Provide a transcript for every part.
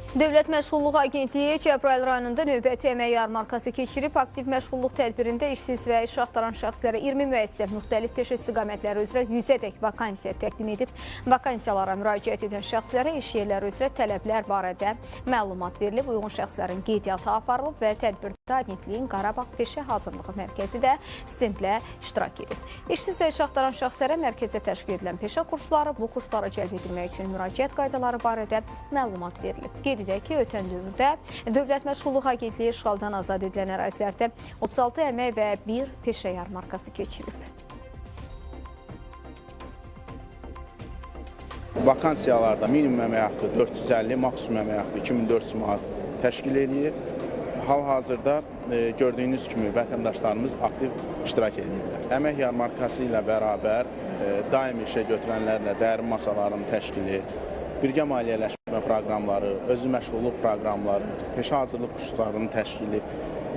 Dövlət Məşğulluq Agentliyi Cəbrayıl rayonunda növbəti əmək yarmarkası keçirib. Aktiv məşğulluq tədbirində işsiz və iş axtaran şəxslərə 20 müəssisə müxtəlif peşə istiqamətləri üzrə 100-ədək vakansiya təqdim edib. Vakansiyalara müraciət edən şəxslərə iş yerləri üzrə tələblər barədə məlumat verilib. Uyğun şəxslərin qeydiyyatı aparılıb və tədbirdə Agentliyin Qarabağ Peşə Hazırlığı Mərkəzi də stendlə iştirak edib. İşsiz və iş axtaran şəxslərə mərkəzə təşkil edilən peşə kursları, bu kurslara cəlb edilmək üçün müraciət qaydaları barədə məlumat verilib. Qeyd edək ki, ötən dövrdə Dövlət Məşğulluq Agentliyi işğaldan azad edilən ərazilərdə 36 əmək və 1 peşə yarmarkası keçirib. Vakansiyalarda minimum əmək haqqı 450, maksimum əmək haqqı 2400 manat təşkil edir. Hal-hazırda gördüyünüz kimi vətəndaşlarımız aktiv iştirak edirlər. Əmək yarmarkası ilə bərabər daim işə götürənlərlə dərin masaların təşkili, birgə maliyyələşmə proqramları, özü məşğulluq proqramları, peşə hazırlıq kurslarının təşkili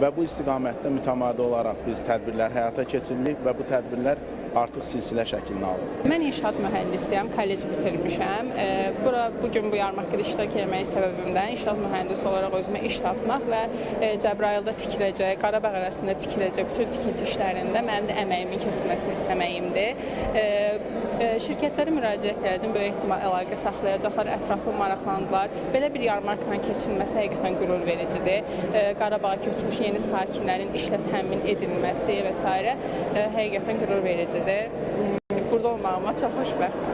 və bu istiqamətdə mütəmadi olaraq biz tədbirlər həyata keçiririk və bu tədbirlər artıq silsilə şəklini alır. Mən inşaat mühəndisiyəm, kollec bitirmişəm. Bugün bu yarmarkada iştirak etmək səbəbimdən inşaat mühəndisi olaraq özümə iş tapmaq və Cəbrayılda tikiləcək, Qarabağ ərazisində tikiləcək bütün tikinti işlərində mənim də əməyimin kəsilməsini istəməyimdir. Şirkətlərə müraciət etdim, böyük ehtimal əlaqə saxlayacaqlar, ətraflı maraqlandılar. Belə bir yarmarkanın keçirilməsi həqiqətən qürur vericidir. Qarabağa köçmüş yeni sakinlərin işlə təmin edilməsi və s. həqiqətən qürur vericidir. Burada olmağıma çox xoşbəxtəm.